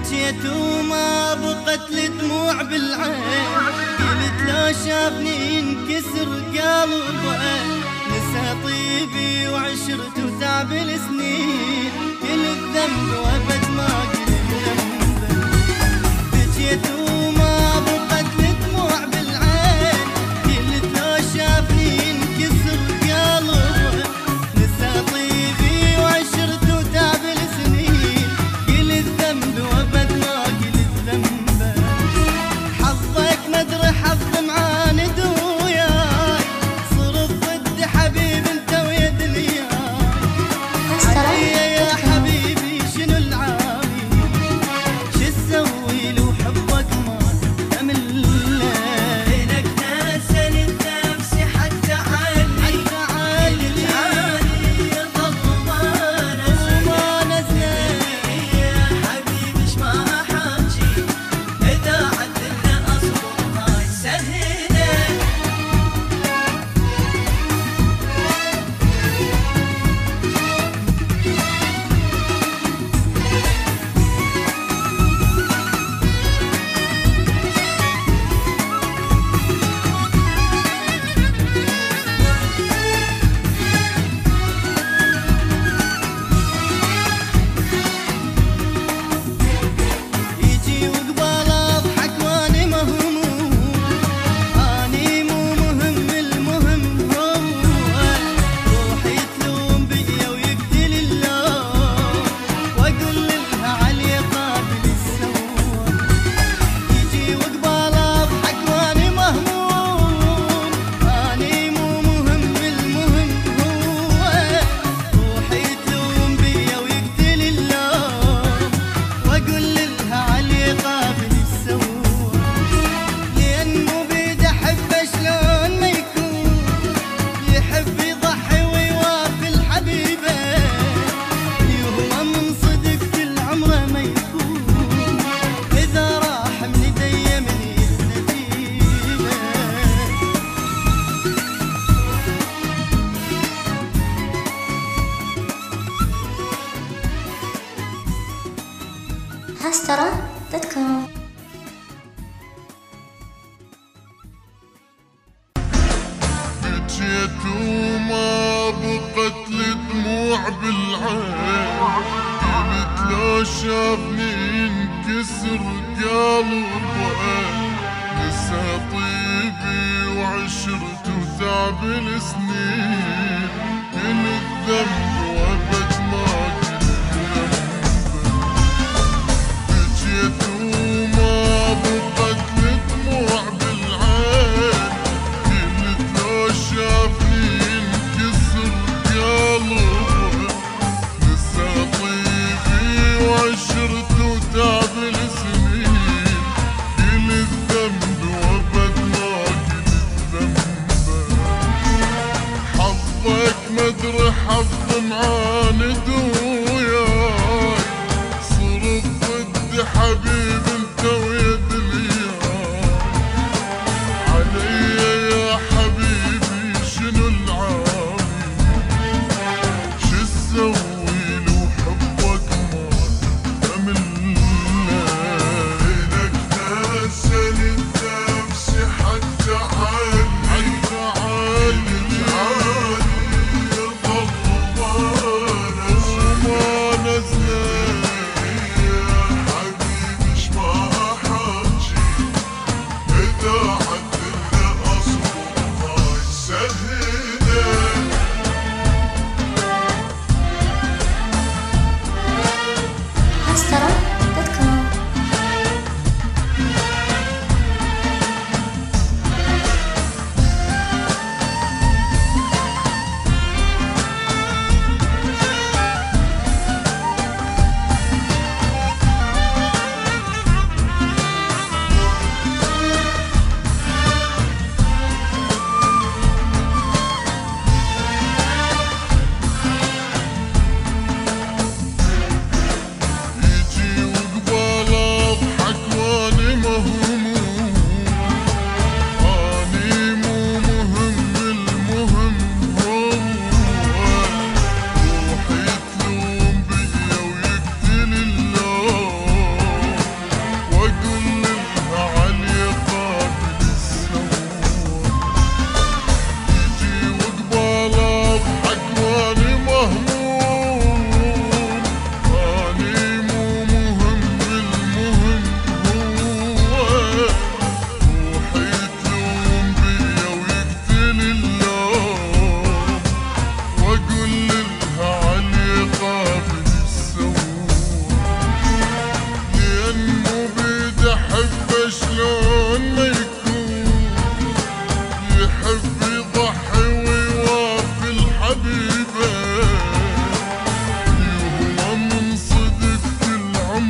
بكيت وما بقت الدموع بالعين، قلت لو شافني ينكسر قلبه، نسى طيبي وعشرت وتعب السنين، كل الذنب وابد ما قلت ذنبه. بكيت وما بقت الدموع بالعين، قلت لو شافني ينكسر قلبه، نسى طيبي وعشرت وتعب السنين، كل الذنب وابد ما قلت ذنبه. حظك مدري حظ معاند وياي، صرت ضد حبيب انت ويا دنياي، علي يا حبيبي شنو العامي، شو اسوي لو حبك ما امل لك، ناسني نفسي حتى علي يضل ما نزل يا حبيبي ايش ما حاجي، اذا عدلنا اصبر هاي سهله. يجي وقبال اضحك واني مهموم، اني مو مهم المهم هو، روحي تلوم بيا ويقتل اللوم، واقول لها علي قابل السوى. يجي وقبال اضحك واني مهموم، اني مو مهم المهم هو، روحي تلوم بيا ويقتل اللوم، واقول لها علي قابل السوى. لان مو بيد احبه شلون ما يكون، يحب يضحي ويوافي الحبيبه، هو من صدق كل عمره ما يكون، اذا راح من ايدي من ينجيبه. hastara.com. بكيت وما بقت الدموع بالعين، قلت لو شافني ينكسر قلبه، نسى طيبي وعشرت وتعب السنين، كل الذنب وابد ما قلت ذنبه. بكيت وما بقت الدموع بالعين، قلت لو شافني ينكسر قلبه، نسى طيبي وعشرت وتعب السنين، كل الذنب وابد ما قلت ذنبه. حظك مدري حظ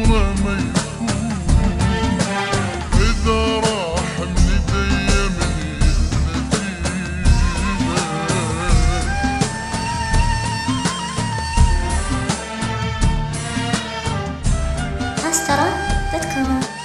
عمره ما يكون، إذا راح من ايديا من النتيجة. أسترا.com